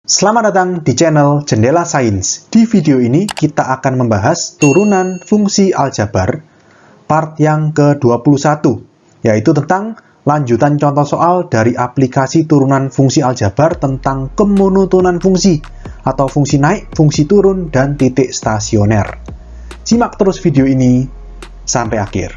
Selamat datang di channel Jendela Sains. Di video ini kita akan membahas turunan fungsi aljabar part yang ke-21, yaitu tentang lanjutan contoh soal dari aplikasi turunan fungsi aljabar tentang kemonotonan fungsi atau fungsi naik, fungsi turun, dan titik stasioner. Simak terus video ini sampai akhir.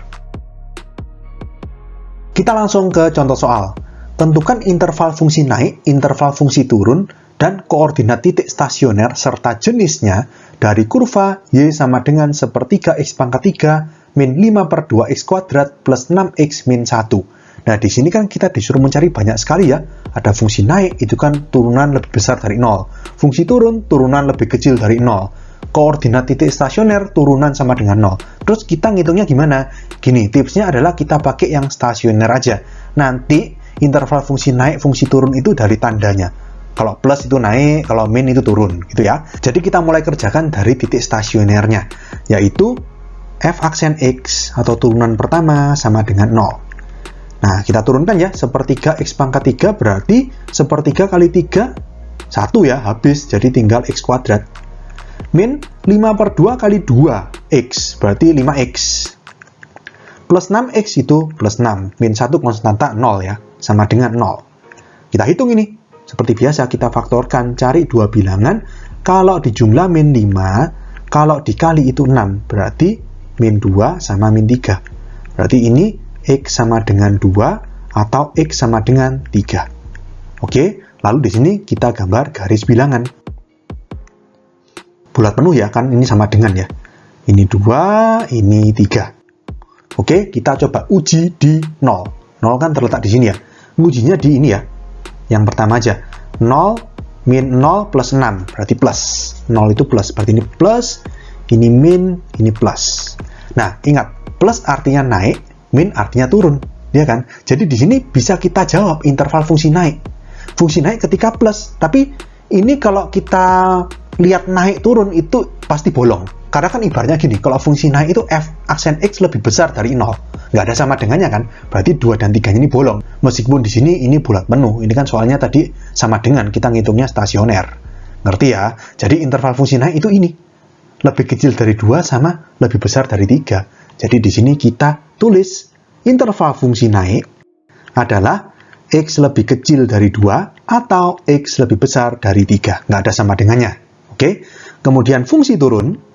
Kita langsung ke contoh soal. Tentukan interval fungsi naik, interval fungsi turun, dan koordinat titik stasioner serta jenisnya dari kurva Y sama dengan sepertiga X pangkat 3 min 5 per 2X kuadrat plus 6X min 1. Nah, di sini kan kita disuruh mencari banyak sekali ya. Ada fungsi naik, itu kan turunan lebih besar dari 0. Fungsi turun, turunan lebih kecil dari 0. Koordinat titik stasioner, turunan sama dengan 0. Terus kita ngitungnya gimana? Gini, tipsnya adalah kita pakai yang stasioner aja. Nanti interval fungsi naik, fungsi turun itu dari tandanya. Kalau plus itu naik, kalau min itu turun, gitu ya. Jadi kita mulai kerjakan dari titik stasionernya, yaitu f aksen X atau turunan pertama sama dengan 0. Nah, kita turunkan ya, sepertiga X pangkat 3 berarti sepertiga kali 3, 1 ya, habis, jadi tinggal X kuadrat. Min 5 per 2 kali 2X, berarti 5X. Plus 6X itu plus 6, min 1 konstanta 0 ya, sama dengan 0. Kita hitung ini. Seperti biasa kita faktorkan, cari dua bilangan, kalau dijumlah min 5, kalau dikali itu 6, berarti min 2 sama min 3. Berarti ini X sama dengan 2 atau X sama dengan 3. Oke, lalu di sini kita gambar garis bilangan. Bulat penuh ya, kan ini sama dengan ya. Ini 2, ini 3. Oke, kita coba uji di 0. 0 kan terletak di sini ya. Ujinya di ini ya. Yang pertama aja, 0 min 0 plus 6, berarti plus. 0 itu plus, berarti ini plus, ini min, ini plus. Nah, ingat, plus artinya naik, min artinya turun, ya kan? Jadi di sini bisa kita jawab interval fungsi naik. Fungsi naik ketika plus, tapi ini kalau kita lihat naik turun itu pasti bolong. Karena kan ibaratnya gini, kalau fungsi naik itu f aksen X lebih besar dari 0. Nggak ada sama dengannya kan? Berarti 2 dan 3 ini bolong. Meskipun di sini ini bulat penuh. Ini kan soalnya tadi sama dengan, kita ngitungnya stasioner. Ngerti ya? Jadi interval fungsi naik itu ini. Lebih kecil dari 2 sama lebih besar dari 3. Jadi di sini kita tulis interval fungsi naik adalah X lebih kecil dari 2 atau X lebih besar dari 3. Nggak ada sama dengannya. Oke? Kemudian fungsi turun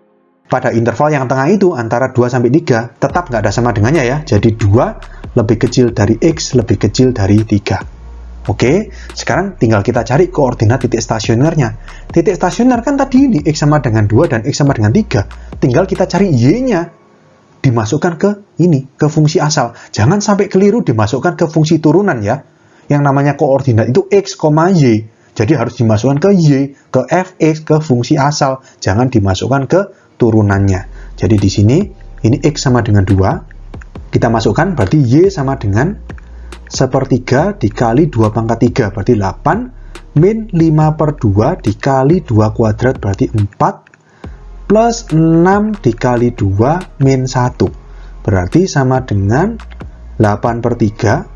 pada interval yang tengah itu antara 2 sampai 3 tetap nggak ada sama dengannya ya. Jadi 2 lebih kecil dari X lebih kecil dari 3. Oke, sekarang tinggal kita cari koordinat titik stasionernya. Titik stasioner kan tadi ini X sama dengan 2 dan X sama dengan 3. Tinggal kita cari Y-nya. Dimasukkan ke ini, ke fungsi asal. Jangan sampai keliru dimasukkan ke fungsi turunan ya. Yang namanya koordinat itu X, Y. Jadi harus dimasukkan ke Y, ke Fx, ke fungsi asal. Jangan dimasukkan ke turunannya. Jadi di sini ini X sama dengan 2. Kita masukkan berarti Y sama dengan sepertiga dikali 2 pangkat 3 berarti 8 min 5 per 2 dikali 2 kuadrat berarti 4 plus 6 dikali 2 min 1 berarti sama dengan 8 per 3.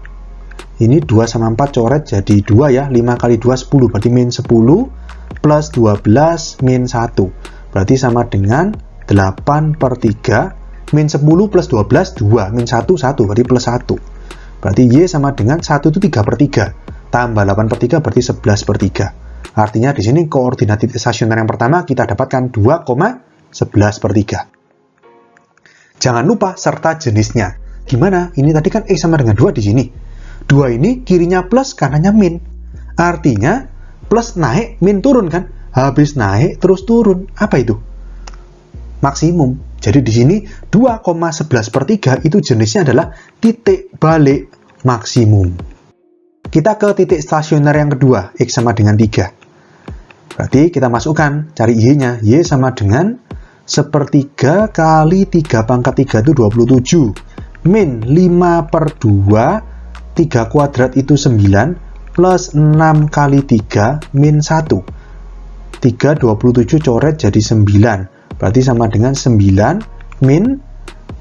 Ini 2 sama 4 coret jadi 2 ya. 5 kali 2 10 berarti min 10 plus 12 min 1 berarti sama dengan 8 per 3 min 10 plus 12 2 min 1 1 berarti plus 1 berarti Y sama dengan 1 itu 3 per 3 tambah 8 per 3 berarti 11 per 3. Artinya di sini koordinat titik stasioner yang pertama kita dapatkan 2,11 per 3. Jangan lupa serta jenisnya. Gimana? Ini tadi kan X sama dengan 2 di sini. 2 ini kirinya plus, kanannya min. Artinya plus naik, min turun kan? Habis naik terus turun. Apa itu? Maksimum. Jadi di sini 2,11 per 3 itu jenisnya adalah titik balik maksimum. Kita ke titik stasioner yang kedua, X sama dengan 3. Berarti kita masukkan, cari Y-nya. Y sama dengan sepertiga kali 3 pangkat 3 itu 27. Min 5 per 2, 3 kuadrat itu 9, plus 6 kali 3, min 1. 3, 27 coret jadi 9. Berarti sama dengan 9 min,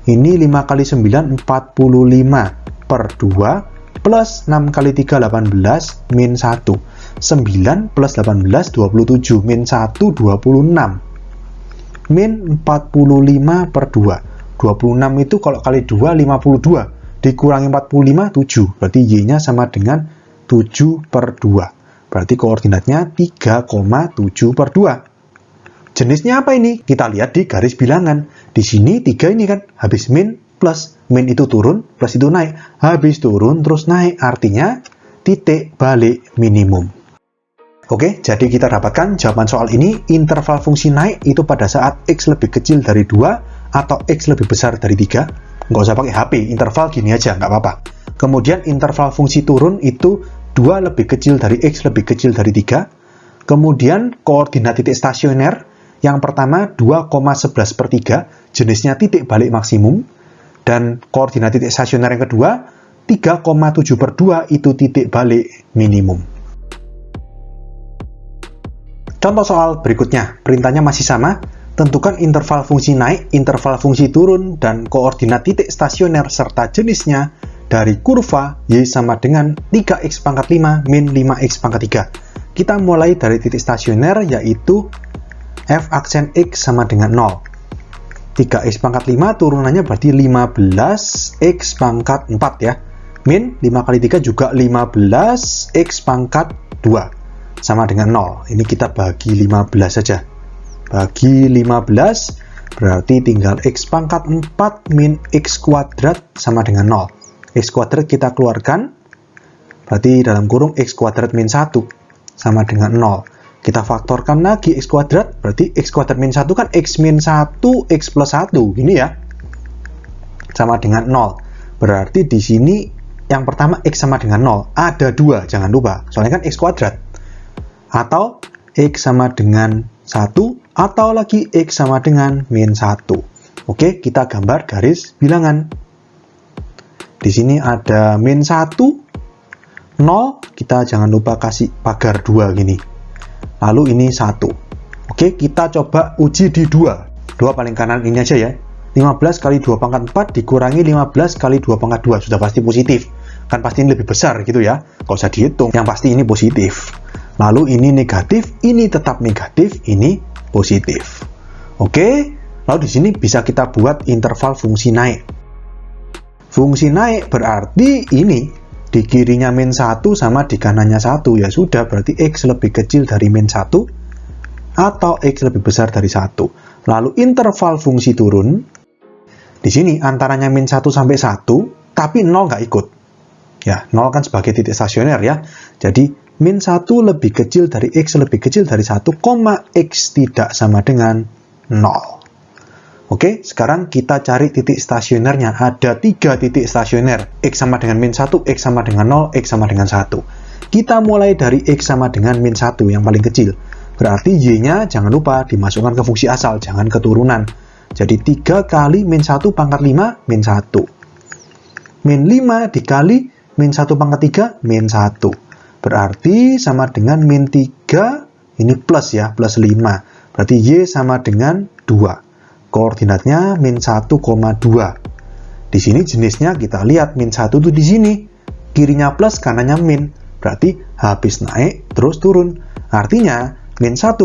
ini 5 kali 9, 45 per 2, plus 6 kali 3, 18, min 1. 9 plus 18, 27. Min 1, 26. Min 45 per 2. 26 itu kalau kali 2, 52. Dikurangi 45, 7. Berarti Y-nya sama dengan 7 per 2. Berarti koordinatnya 3,7 per 2. Jenisnya apa ini? Kita lihat di garis bilangan. Di sini 3 ini kan, habis min plus. Min itu turun, plus itu naik. Habis turun, terus naik. Artinya titik balik minimum. Oke, jadi kita dapatkan jawaban soal ini, interval fungsi naik itu pada saat X lebih kecil dari 2 atau X lebih besar dari 3. Nggak usah pakai HP, interval gini aja, nggak apa-apa. Kemudian interval fungsi turun itu 2 lebih kecil dari X lebih kecil dari 3. Kemudian koordinat titik stasioner, yang pertama 2,11 per 3, jenisnya titik balik maksimum. Dan koordinat titik stasioner yang kedua, 3,7 per 2 itu titik balik minimum. Contoh soal berikutnya, perintahnya masih sama. Tentukan interval fungsi naik, interval fungsi turun, dan koordinat titik stasioner serta jenisnya dari kurva Y sama dengan 3x pangkat 5 min 5x pangkat 3. Kita mulai dari titik stasioner, yaitu f aksen X sama dengan 0. 3x pangkat 5 turunannya berarti 15x pangkat 4 ya. Min 5 kali 3 juga 15x pangkat 2 sama dengan 0. Ini kita bagi 15 saja. Bagi 15 berarti tinggal x pangkat 4 min x kuadrat sama dengan 0. X kuadrat kita keluarkan, berarti dalam kurung x kuadrat min 1 sama dengan 0. Kita faktorkan lagi x kuadrat, berarti x kuadrat min 1 kan x min 1 x plus 1, gini ya. Sama dengan 0. Berarti di sini yang pertama x sama dengan 0. Ada 2, jangan lupa. Soalnya kan x kuadrat. Atau x sama dengan 1, atau lagi x sama dengan min 1. Oke, kita gambar garis bilangan. Di sini ada min 1, 0, kita jangan lupa kasih pagar 2 gini. Lalu ini 1. Oke, kita coba uji di 2. 2 paling kanan ini aja ya. 15 kali 2 pangkat 4 dikurangi 15 kali 2 pangkat 2. Sudah pasti positif. Kan pasti ini lebih besar gitu ya. Nggak usah dihitung. Yang pasti ini positif. Lalu ini negatif, ini tetap negatif, ini positif. Oke, lalu di sini bisa kita buat interval fungsi naik. Fungsi naik berarti ini di kirinya min 1 sama di kanannya 1. Ya sudah, berarti X lebih kecil dari min 1 atau X lebih besar dari 1. Lalu interval fungsi turun, di sini antaranya min 1 sampai 1, tapi 0 nggak ikut. Ya, 0 kan sebagai titik stasioner ya. Jadi, min 1 lebih kecil dari X lebih kecil dari 1, X tidak sama dengan 0. Oke, sekarang kita cari titik stasionernya. Ada 3 titik stasioner. X sama dengan min 1, X sama dengan 0, X sama dengan 1. Kita mulai dari X sama dengan min 1 yang paling kecil. Berarti Y-nya jangan lupa dimasukkan ke fungsi asal, jangan keturunan. Jadi 3 kali min 1 pangkat 5, min 1. Min 5 dikali min 1 pangkat 3, min 1. Berarti sama dengan min 3, ini plus ya, plus 5. Berarti Y sama dengan 2. Koordinatnya min 1,2. Di sini jenisnya kita lihat min 1 itu di sini. Kirinya plus, kanannya min. Berarti habis naik, terus turun. Artinya, min 1,2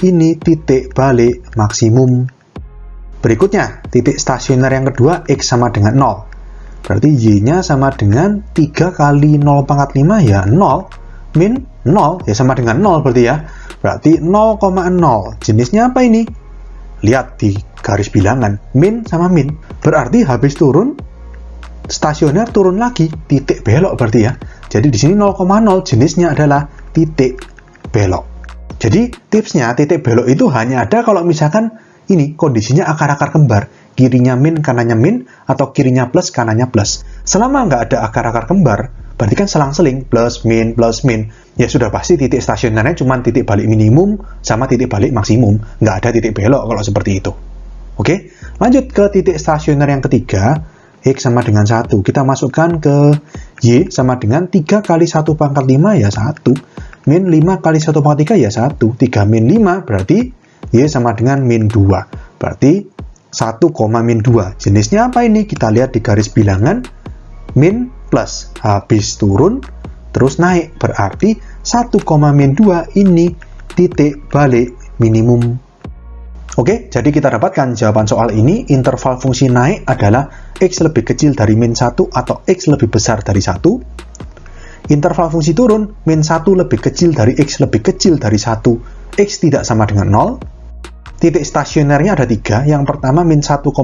ini titik balik maksimum. Berikutnya, titik stasioner yang kedua, X sama dengan 0. Berarti Y-nya sama dengan 3 kali 0 pangkat 5, ya 0. Min 0, ya sama dengan 0 berarti ya. Berarti 0,0. Jenisnya apa ini? Lihat di garis bilangan, min sama min. Berarti habis turun, stasioner turun lagi, titik belok berarti ya. Jadi di sini 0,0 jenisnya adalah titik belok. Jadi tipsnya titik belok itu hanya ada kalau misalkan ini kondisinya akar-akar kembar. Kirinya min, kanannya min, atau kirinya plus, kanannya plus. Selama nggak ada akar-akar kembar, berarti kan selang-seling, plus, min, ya sudah pasti titik stasionernya cuma titik balik minimum sama titik balik maksimum. Nggak ada titik belok kalau seperti itu. Oke, lanjut ke titik stasioner yang ketiga, X sama dengan 1. Kita masukkan ke Y sama dengan 3 kali 1 pangkat 5, ya 1. Min 5 kali 1 pangkat 3, ya 1. 3 min 5 berarti Y sama dengan min 2. Berarti 1, min 2. Jenisnya apa ini? Kita lihat di garis bilangan. Min plus. Habis turun, terus naik. Berarti 1, min 2 ini titik balik minimum. Oke, jadi kita dapatkan jawaban soal ini, interval fungsi naik adalah X lebih kecil dari min 1 atau X lebih besar dari 1. Interval fungsi turun, min 1 lebih kecil dari X lebih kecil dari 1, X tidak sama dengan 0. Titik stasionernya ada 3, yang pertama min 1,2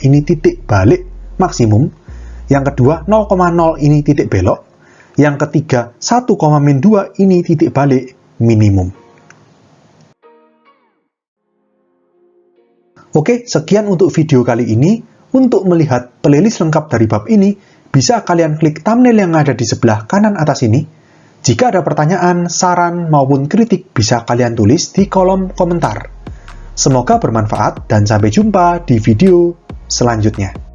ini titik balik maksimum, yang kedua 0,0 ini titik belok, yang ketiga 1, min 2 ini titik balik minimum. Oke, sekian untuk video kali ini. Untuk melihat playlist lengkap dari bab ini, bisa kalian klik thumbnail yang ada di sebelah kanan atas ini. Jika ada pertanyaan, saran, maupun kritik, bisa kalian tulis di kolom komentar. Semoga bermanfaat dan sampai jumpa di video selanjutnya.